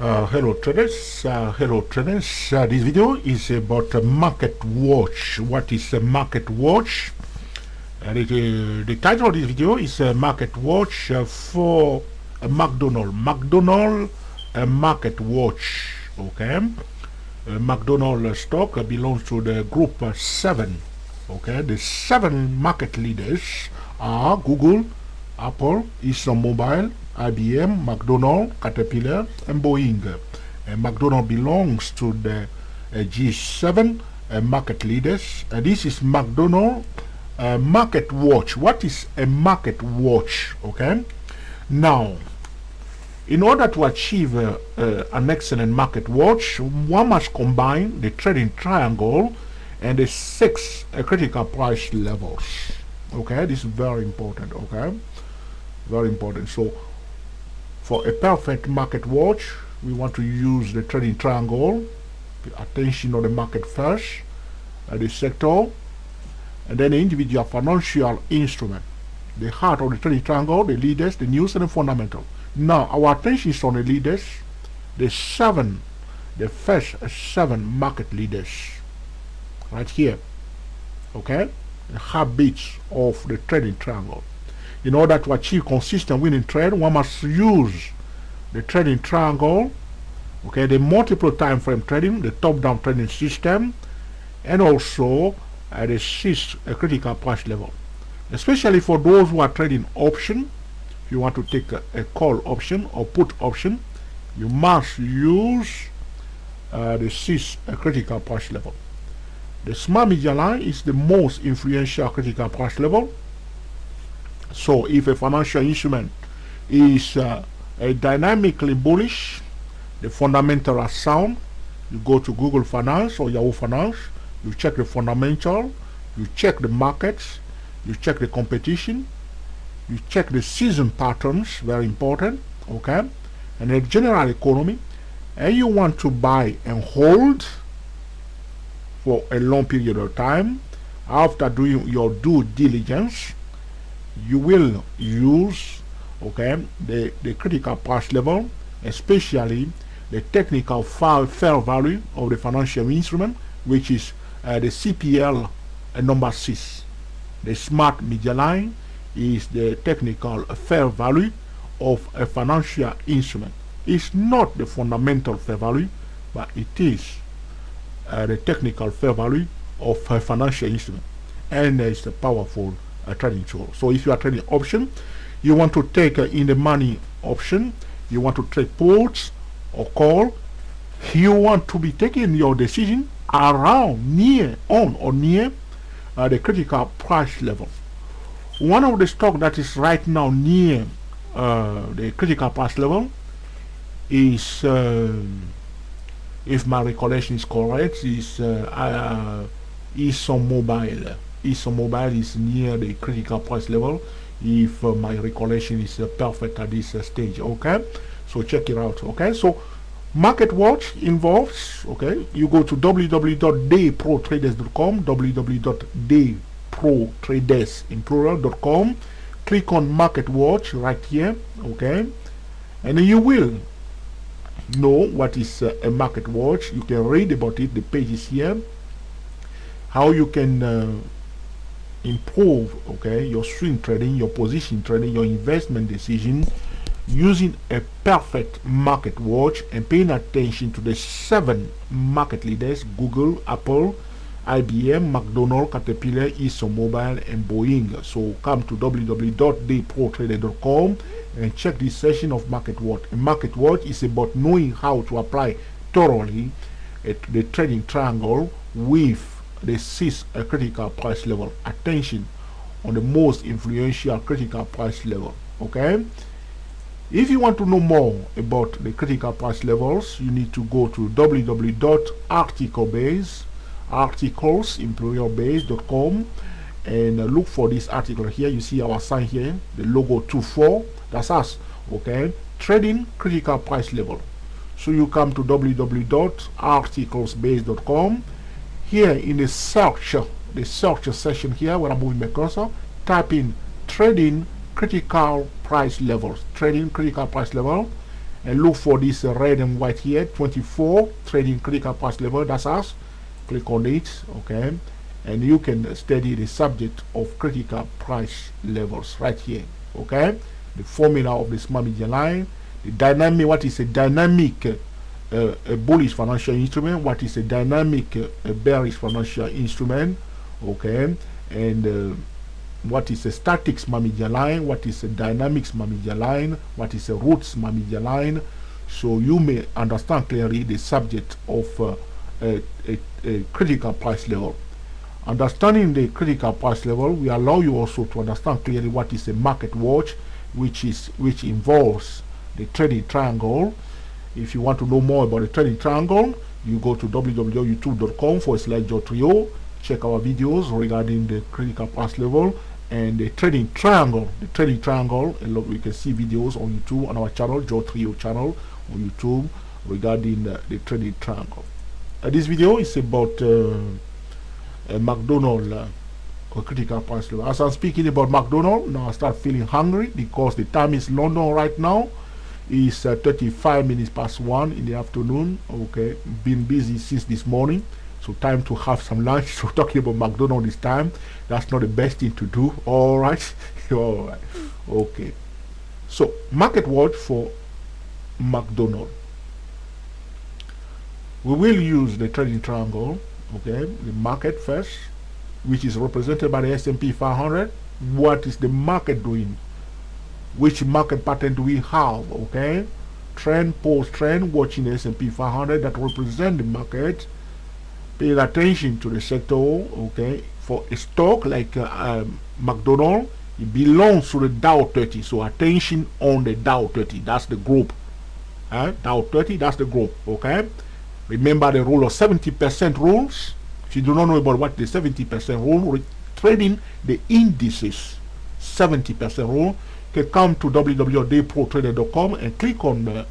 Hello traders, this video is about Market Watch. What is a Market Watch? The title of this video is Market Watch for McDonald's. McDonald's Market Watch. Okay, McDonald's stock belongs to the group 7. Okay, the 7 market leaders are Google, Apple, ExxonMobil, IBM, McDonald's, Caterpillar, and Boeing. McDonald's belongs to the G7 market leaders. This is McDonald's Market Watch. What is a market watch? Okay. Now, in order to achieve an excellent market watch, one must combine the trading triangle and the 6 critical price levels. Okay, this is very important. Okay, very important. So for a perfect market watch, we want to use the trading triangle, the attention on the market first, the sector, and then the individual financial instrument. The heart of the trading triangle, the leaders, the news, and the fundamental. Now our attention is on the leaders, the first 7 market leaders, right here. Okay, the habits of the trading triangle. In order to achieve consistent winning trade, one must use the trading triangle, okay, the multiple time frame trading, the top-down trading system, and also the 6 critical price level. Especially for those who are trading option, if you want to take a call option or put option, you must use the 6 critical price level. The smart median line is the most influential critical price level. So if a financial instrument is dynamically bullish, the fundamentals are sound, you go to Google Finance or Yahoo Finance, you check the fundamental, you check the markets, you check the competition, you check the season patterns, very important, okay, and the general economy, and you want to buy and hold for a long period of time. After doing your due diligence, you will use, okay, the critical price level, especially the technical fair value of the financial instrument, which is the CPL number 6. The smart median line is the technical fair value of a financial instrument. It's not the fundamental fair value, but it is the technical fair value of a financial instrument, and it's a powerful trading tool. So if you are trading option, you want to take in the money option, you want to trade puts or call, you want to be taking your decision around, near, on or near the critical price level. One of the stock that is right now near the critical price level is, if my recollection is correct, is ExxonMobil. ExxonMobil is near the critical price level, if my recollection is perfect at this stage. Okay, so check it out. Okay, so market watch involves, okay, you go to www.dayprotraders.com, www.dayprotraders in plural.com, click on market watch right here. Okay, and then you will know what is a market watch. You can read about it, the page is here, how you can improve, okay, your swing trading, your position trading, your investment decision using a perfect market watch and paying attention to the 7 market leaders: Google, Apple, IBM, McDonald's, Caterpillar, ExxonMobil, and Boeing. So come to www.dayprotrader.com and check this session of market watch. A market watch is about knowing how to apply thoroughly the trading triangle with the 6 critical price level. Attention on the most influential critical price level. Okay, if you want to know more about the critical price levels, you need to go to www.articlesemployerbase.com and look for this article here. You see our sign here, the logo 24, that's us. Okay, trading critical price level. So you come to www.articlesbase.com. Here in the search section here, where I'm moving my cursor, type in trading critical price levels, trading critical price level, and look for this red and white here, 24 trading critical price level. That's us. Click on it, okay, and you can study the subject of critical price levels right here, okay. The formula of the smart median line, the dynamic, what is a dynamic a bullish financial instrument, what is a dynamic bearish financial instrument, okay, and what is a static smart median line, what is a dynamic smart median line, what is a root smart median line, so you may understand clearly the subject of a critical price level. Understanding the critical price level will allow you also to understand clearly what is a market watch, which involves the trading triangle. If you want to know more about the trading triangle, you go to www.youtube.com/JoeTrio, check our videos regarding the critical price level and the trading triangle. The trading triangle, we can see videos on YouTube on our channel, JoeTrio channel on YouTube, regarding the trading triangle. This video is about McDonald's critical price level. As I'm speaking about McDonald's, now I start feeling hungry because the time is London right now. It's 35 minutes past 1 in the afternoon. Okay, been busy since this morning, so time to have some lunch. So talking about McDonald's this time, that's not the best thing to do. All right, all right, okay. So market watch for McDonald's. We will use the trading triangle, okay, the market first, which is represented by the S&P 500. What is the market doing? Which market pattern do we have? Okay, trend, post trend, watching the S&P 500 that represent the market. Paying attention to the sector. Okay, for a stock like McDonald's, it belongs to the Dow 30. So attention on the Dow 30. That's the group. Dow 30. That's the group. Okay. Remember the rule of 70% rules. If you do not know about what the 70% rule, trading the indices, 70% rule, you can come to www.dayprotrader.com and click on the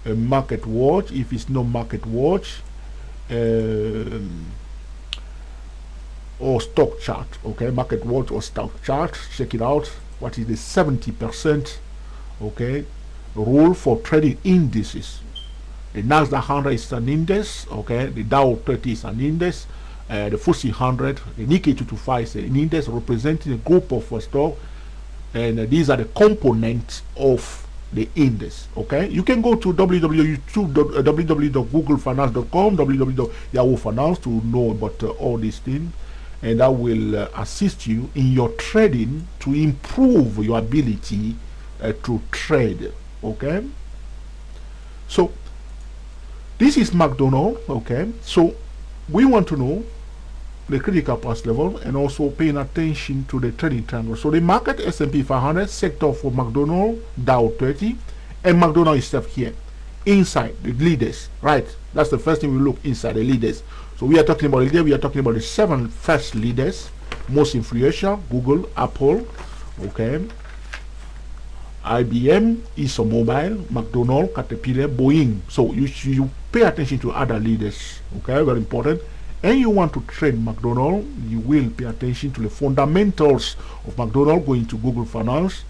market watch. If it's no market watch or stock chart, okay, market watch or stock chart, check it out. What is the 70% okay rule for trading indices? The Nasdaq 100 is an index, okay. The Dow 30 is an index. The FTSE 100, the Nikkei 225 is an index representing a group of stock, and these are the components of the index. Okay, you can go to www.googlefinance.com, www.yahoofinance to know about all these things, and that will assist you in your trading to improve your ability to trade. Okay, so this is McDonald's, okay. So we want to know the critical price level and also paying attention to the trading triangle. So the market S&P 500 sector for McDonald's, Dow 30, and McDonald's itself here inside the leaders, right? That's the first thing we look inside the leaders. So we are talking about leaders. We are talking about the 7 first leaders, most influential: Google, Apple, okay, IBM, ExxonMobil, McDonald's, Caterpillar, Boeing. So you pay attention to other leaders, okay, very important. And you want to trade McDonald's, you will pay attention to the fundamentals of McDonald's. Going to Google Finance,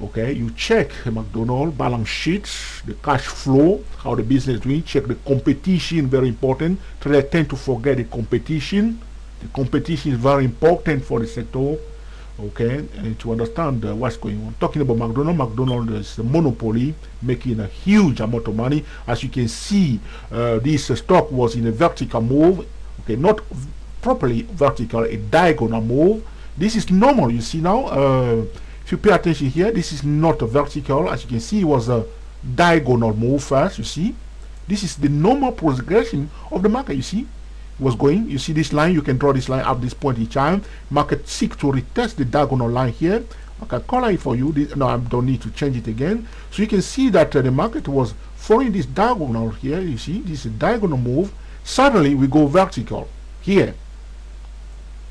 okay, you check McDonald's balance sheets, the cash flow, how the business is doing. Check the competition, very important. Traders tend to forget the competition. The competition is very important for the sector. Okay, and to understand what's going on. Talking about McDonald's is a monopoly making a huge amount of money. As you can see, this stock was in a vertical move. Okay, not properly vertical, a diagonal move. This is normal. You see now, if you pay attention here, this is not a vertical. As you can see, it was a diagonal move first. You see, this is the normal progression of the market. You see, was going. You see this line, you can draw this line at this point in time. Market seek to retest the diagonal line here. I can color it for you. No, I don't need to change it again. So you can see that the market was following this diagonal here. You see, this is a diagonal move. Suddenly we go vertical here.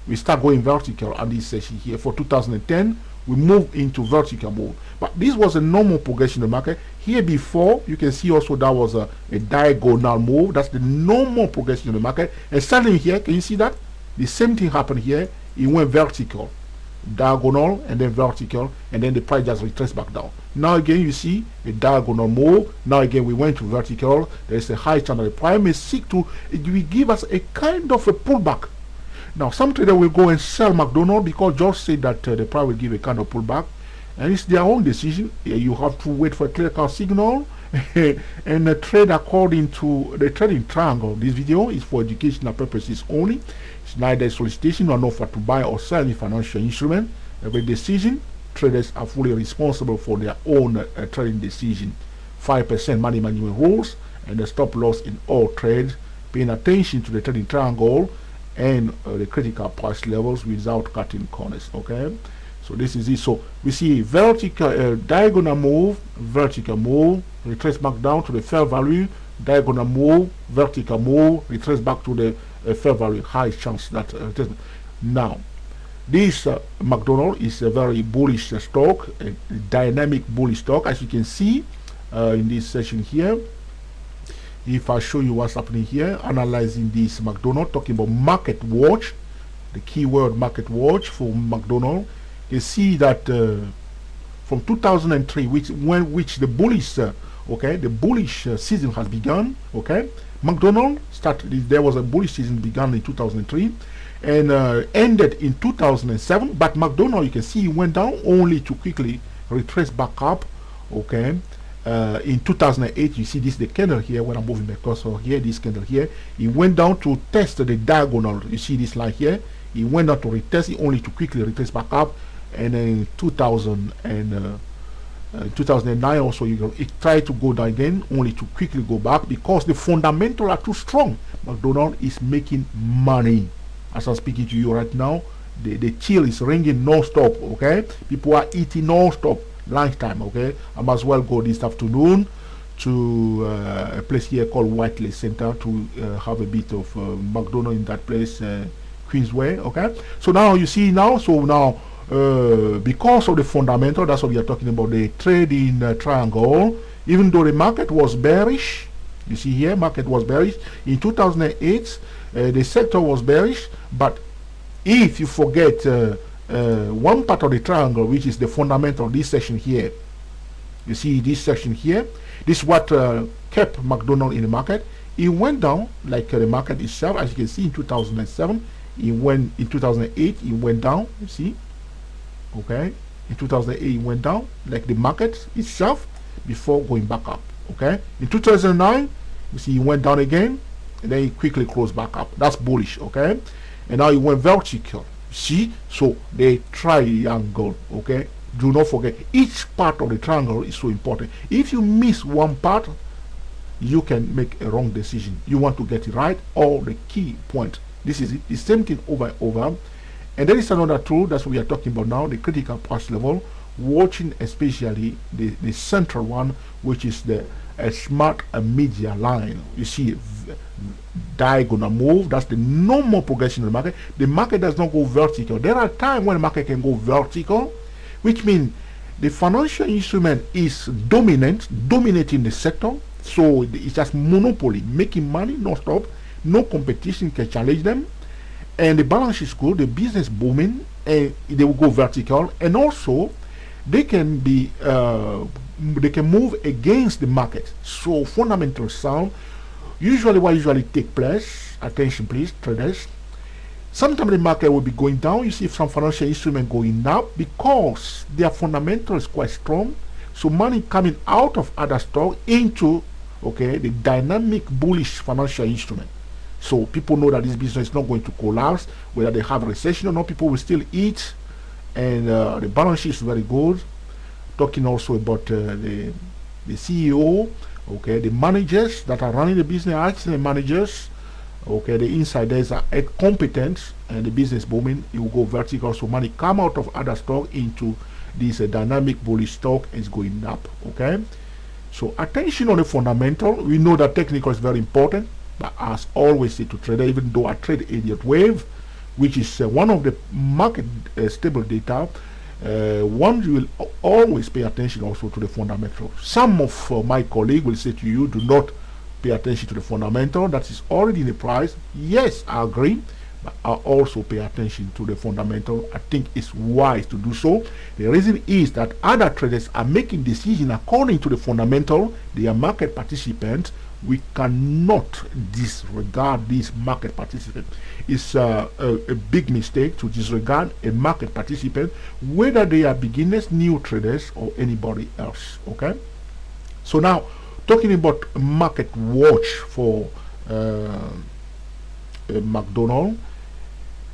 We start going vertical on this session here. For 2010, we move into vertical mode. But this was a normal progression of the market. Here before, you can see also that was a diagonal move. That's the normal progression of the market. And suddenly here, can you see that? The same thing happened here. It went vertical. diagonal and then vertical, and then the price just retraces back down. Now again you see a diagonal move. Now again we went to vertical. There is a high chance that the price may seek to, it will give us a kind of a pullback. Now some trader will go and sell McDonald because George said that the price will give a kind of pullback, and it's their own decision. You have to wait for a clear cut signal and trade according to the trading triangle. This video is for educational purposes only. It's neither a solicitation nor an offer to buy or sell any financial instrument. Every decision, traders are fully responsible for their own trading decision. 5% money management rules and the stop loss in all trades, paying attention to the trading triangle and the critical price levels without cutting corners. Okay, so this is it. So we see vertical diagonal move, vertical move, retrace back down to the fair value, diagonal move, vertical move, retrace back to the fair value. High chance that now this McDonald is a very bullish stock, a dynamic bullish stock, as you can see in this session here. If I show you what's happening here, analyzing this McDonald, talking about market watch, the keyword market watch for McDonald, you see that from 2003, which the bullish the bullish season has begun. Okay, McDonald started, there was a bullish season began in 2003 and ended in 2007, but McDonald, you can see, went down only to quickly retrace back up. Okay, in 2008, you see this, the candle here, when I'm moving my cursor here, this candle here, it went down to test the diagonal. You see this line here, it went down to retest it only to quickly retrace back up. And in 2009 also, it tried to go down again only to quickly go back because the fundamentals are too strong. McDonald is making money. As I'm speaking to you right now, the chill is ringing non-stop. Okay, people are eating non-stop lunchtime. Okay, I might as well go this afternoon to a place here called Whiteley Center to have a bit of McDonald in that place, Queensway. Okay, so now you see now, so now because of the fundamental, that's what we are talking about, the trading triangle. Even though the market was bearish, you see here, market was bearish in 2008, the sector was bearish. But if you forget one part of the triangle, which is the fundamental, this section here, you see this section here, this is what kept McDonald in the market. It went down like the market itself, as you can see. In 2007 it went, in 2008 it went down, you see. Okay, in 2008 it went down like the market itself before going back up. Okay, in 2009 you see it went down again and then it quickly closed back up. That's bullish. Okay, and now it went vertical. See, so the triangle. Okay, do not forget, each part of the triangle is so important. If you miss one part, you can make a wrong decision. You want to get it right, all the key point. This is it, the same thing over and over. And there is another tool, that's what we are talking about now, the critical price level, watching especially the central one, which is the smart media line. You see diagonal move, that's the normal progression of the market. The market does not go vertical. There are times when the market can go vertical, which means the financial instrument is dominating the sector, so it's just monopoly, making money non-stop, no competition can challenge them. And the balance is good, the business booming, and they will go vertical, and also they can be they can move against the market. So fundamental sound. Usually what usually take place, attention please traders, sometimes the market will be going down. You see some financial instrument going up because their fundamental is quite strong, so money coming out of other stock into the dynamic bullish financial instrument. So people know that this business is not going to collapse, whether they have a recession or not. People will still eat, and the balance sheet is very good. Talking also about the CEO, the managers that are running the business, actually managers, the insiders are competent, and the business booming. It will go vertical, so money come out of other stock into this dynamic bullish stock is going up. Okay, so attention on the fundamental. We know that technical is very important. But as always say to trader, even though I trade Elliott Wave, which is one of the market stable data, one will always pay attention also to the fundamental. Some of my colleagues will say to you, do not pay attention to the fundamental, that is already in the price. Yes, I agree, but I also pay attention to the fundamental. I think it's wise to do so. The reason is that other traders are making decisions according to the fundamental. They are market participants. We cannot disregard these market participants. It's a big mistake to disregard a market participant, whether they are beginners, new traders, or anybody else. Okay. So now, talking about market watch for McDonald,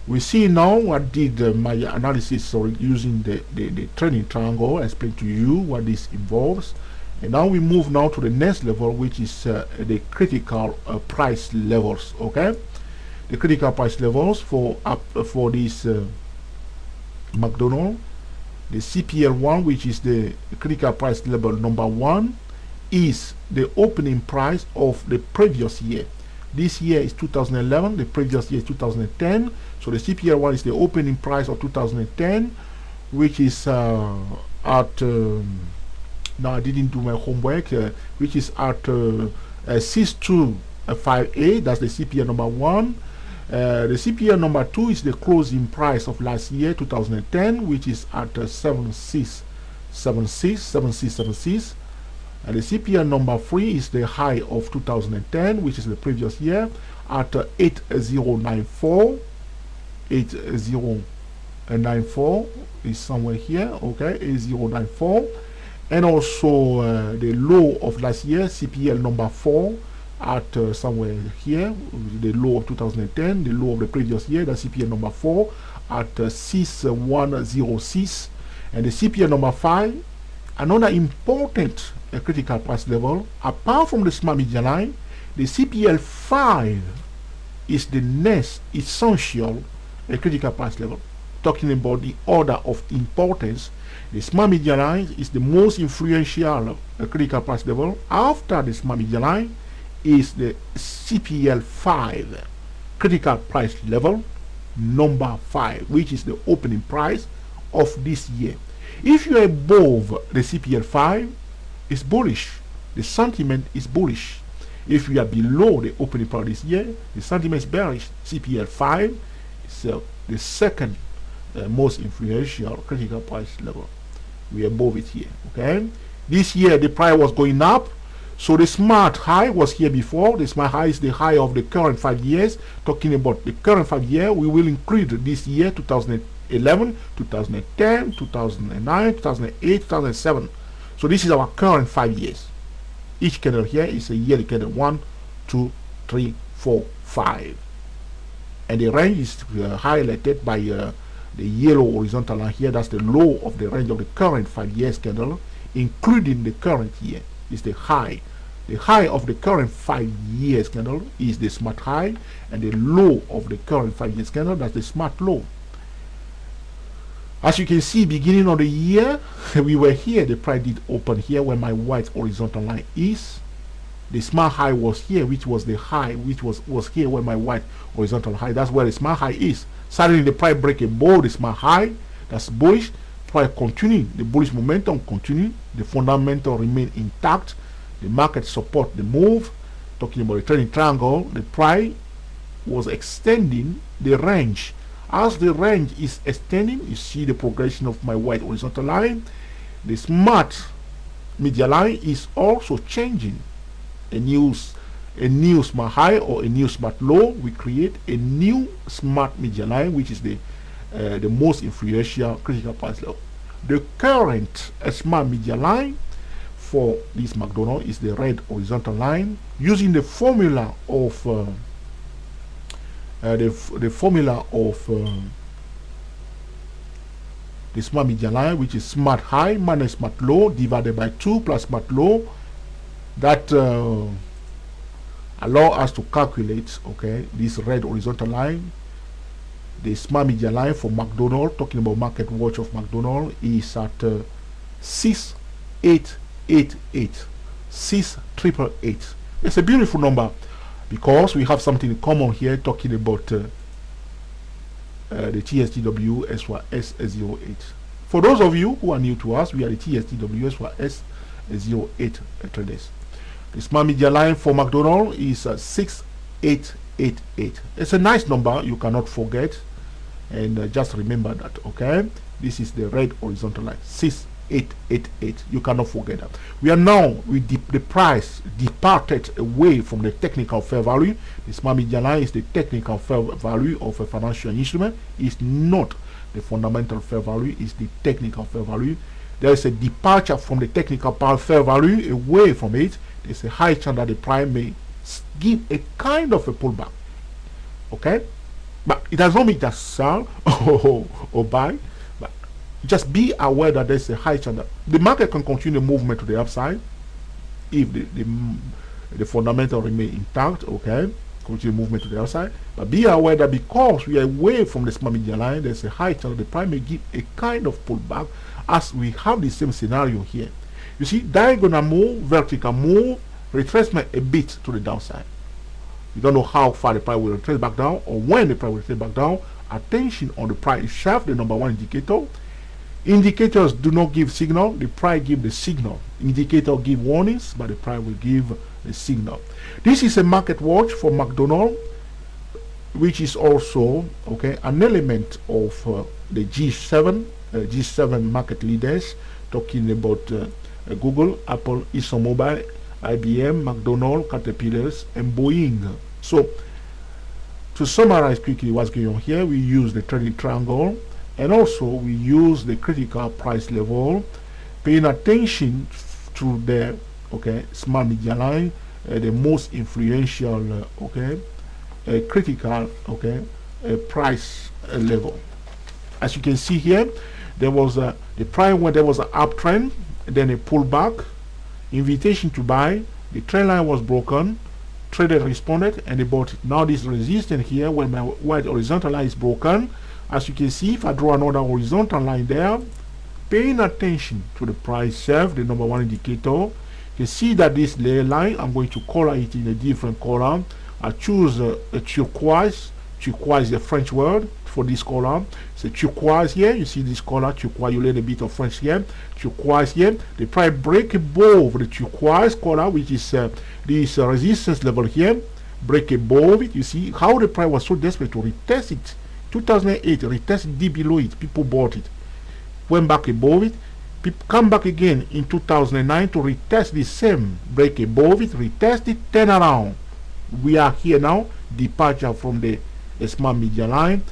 we see now I did my analysis using the trending triangle. I explained to you what this involves, and now we move now to the next level, which is the critical price levels. Okay, the critical price levels for this McDonald, the CPL1, which is the critical price level number 1, is the opening price of the previous year. This year is 2011, the previous year is 2010. So the CPL1 is the opening price of 2010, which is at now I didn't do my homework, which is at 6258. That's the CPL number 1. The CPL number 2 is the closing price of last year, 2010, which is at 7676. And the CPL number 3 is the high of 2010, which is the previous year, at 8094. 8094 is somewhere here. Okay, 8094. And also the low of last year, CPL number 4, at somewhere here, the low of 2010, the low of the previous year, the CPL number 4 at 6106. And the CPL number 5, another important critical price level, apart from the smart media line, the CPL 5 is the next essential critical price level. Talking about the order of importance, the smart media line is the most influential critical price level. After the smart media line is the CPL 5 critical price level number 5, which is the opening price of this year. If you are above the CPL 5, it's bullish. The sentiment is bullish. If you are below the opening price this year, the sentiment is bearish. CPL 5 is the second most influential critical price level. We are above it here. Okay. This year the price was going up, so the smart high was here before. The smart high is the high of the current 5 years. Talking about the current 5 year, we will include this year 2011, 2010, 2009, 2008, 2007. So this is our current 5 years. Each candle here is a yearly candle: 1, 2, 3, 4, 5, and the range is highlighted by the yellow horizontal line here. That's the low of the range of the current 5 years candle, including the current year. Is the high. The high of the current 5 years candle is the smart high, and the low of the current 5 years candle, that's the smart low. As you can see, beginning of the year, we were here. The price did open here where my white horizontal line is. The smart high was here, which was the high, which was here where my white horizontal high. That's where the smart high is. Suddenly the price break above the smart high. That's bullish. Price continuing. The bullish momentum continue. The fundamental remain intact. The market support the move. Talking about the trending triangle, the price was extending the range. As the range is extending, you see the progression of my white horizontal line. The smart media line is also changing. A new smart high or a new smart low, we create a new smart media line, which is the most influential critical price level. The current smart media line for this McDonald is the red horizontal line, using the formula of the smart media line, which is smart high minus smart low divided by 2 plus smart low. That allow us to calculate, okay, this red horizontal line. The smart media line for McDonald, talking about market watch of McDonald, is at 6888, 6888. It's a beautiful number because we have something in common here, talking about the TSTW SYS08. For those of you who are new to us, we are the TSTW SYS08 traders. The smart media line for McDonald is 6 6888. It's a nice number you cannot forget, and just remember that. Okay, this is the red horizontal line, 6888. You cannot forget that. We are now with the price departed away from the technical fair value. The smart median line is the technical fair value of a financial instrument. It's not the fundamental fair value, is the technical fair value. There is a departure from the technical fair value away from it. There's a high chance that the price may give a kind of a pullback. Okay, but it does not mean just sell or buy. But just be aware that there's a high chance that the market can continue movement to the upside if the fundamental remain intact. Okay, continue movement to the upside. But be aware that because we are away from the smart median line, there's a high chance that the price may give a kind of pullback, as we have the same scenario here. You see, diagonal move, vertical move, retracement a bit to the downside. You don't know how far the price will retrace back down or when the price will retrace back down. Attention on the price itself, the number one indicator. Indicators do not give signal, the price give the signal. Indicator give warnings, but the price will give the signal. This is a market watch for McDonald's, which is also an element of the G7 market leaders, talking about Google, Apple, ExxonMobil, IBM, McDonald's, Caterpillars, and Boeing. So, to summarize quickly what's going on here, we use the trading triangle, and also we use the critical price level, paying attention to the smart median line, the most influential critical price level. As you can see here, there was the price when there was an uptrend, then a pullback, invitation to buy, the trend line was broken, trader responded and they bought it. Now this resistance here, when my white horizontal line is broken, as you can see, if I draw another horizontal line there, paying attention to the price itself, the number one indicator, you can see that this layer line, I'm going to color it in a different color. I choose a turquoise. Turquoise is a French word for this color. It's a turquoise here. You see this color, turquoise. You learn a bit of French here. Turquoise here. The price break above the turquoise color, which is this resistance level here. Break above it. You see how the price was so desperate to retest it. 2008, retest deep below it. People bought it. Went back above it. People come back again in 2009 to retest the same. Break above it. Retest it. Turn around. We are here now. Departure from the smart median line.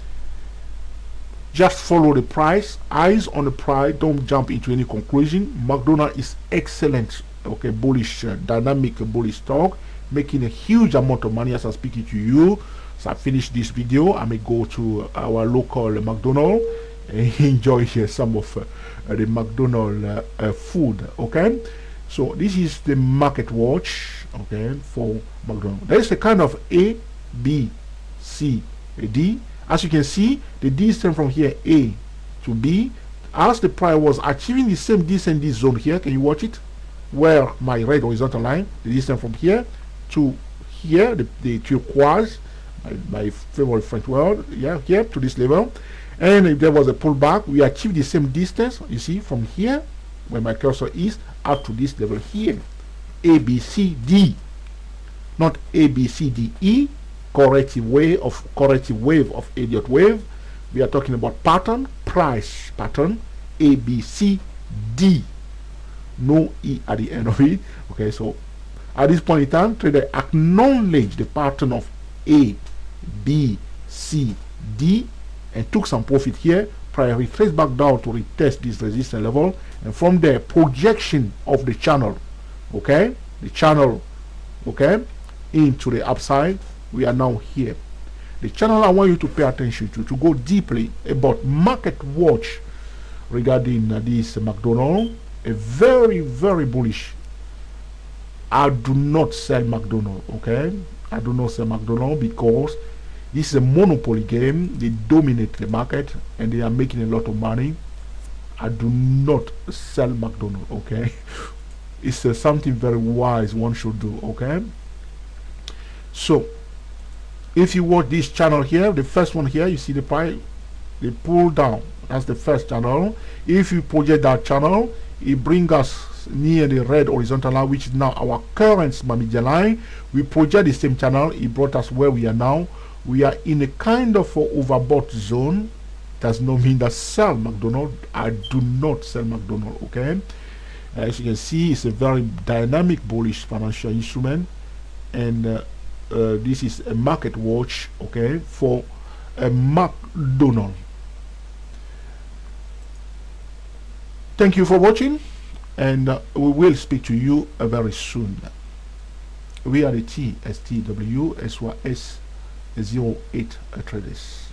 Just follow the price, eyes on the price, don't jump into any conclusion. McDonald's is excellent, bullish, dynamic bullish stock, making a huge amount of money as I'm speaking to you. So I finish this video, I may go to our local McDonald's and enjoy some of the McDonald's food. So this is the market watch for McDonald's. There is a kind of A, B, C, D. As you can see, the distance from here A to B, as the price was achieving the same distance in this zone here, can you watch it? Where my red horizontal line, the distance from here to here, the turquoise, my favorite French word, here to this level. And if there was a pullback, we achieved the same distance, you see, from here, where my cursor is, up to this level here. A, B, C, D. Not A, B, C, D, E. Corrective wave of Elliott wave. We are talking about pattern, price pattern, A, B, C, D. No E at the end of it. So at this point in time, trader acknowledged the pattern of A, B, C, D and took some profit here. Price retraced back down to retest this resistance level, and from there projection of the channel, the channel, into the upside. We are now here. The channel I want you to pay attention to go deeply about market watch regarding this McDonald's. A very, very bullish. I do not sell McDonald's, I do not sell McDonald's because this is a monopoly game. They dominate the market and they are making a lot of money. I do not sell McDonald's, It's something very wise one should do, So, if you watch this channel here, the first one here, you see the price, they pull down. That's the first channel. If you project that channel, it brings us near the red horizontal line, which is now our current smart media line. We project the same channel. It brought us where we are now. We are in a kind of overbought zone. Does not mean that sell McDonald. I do not sell McDonald. Okay, as you can see, it's a very dynamic bullish financial instrument, and this is a market watch, okay, for a McDonald. Thank you for watching, and we will speak to you very soon. We are the TSTW SYS 08 traders.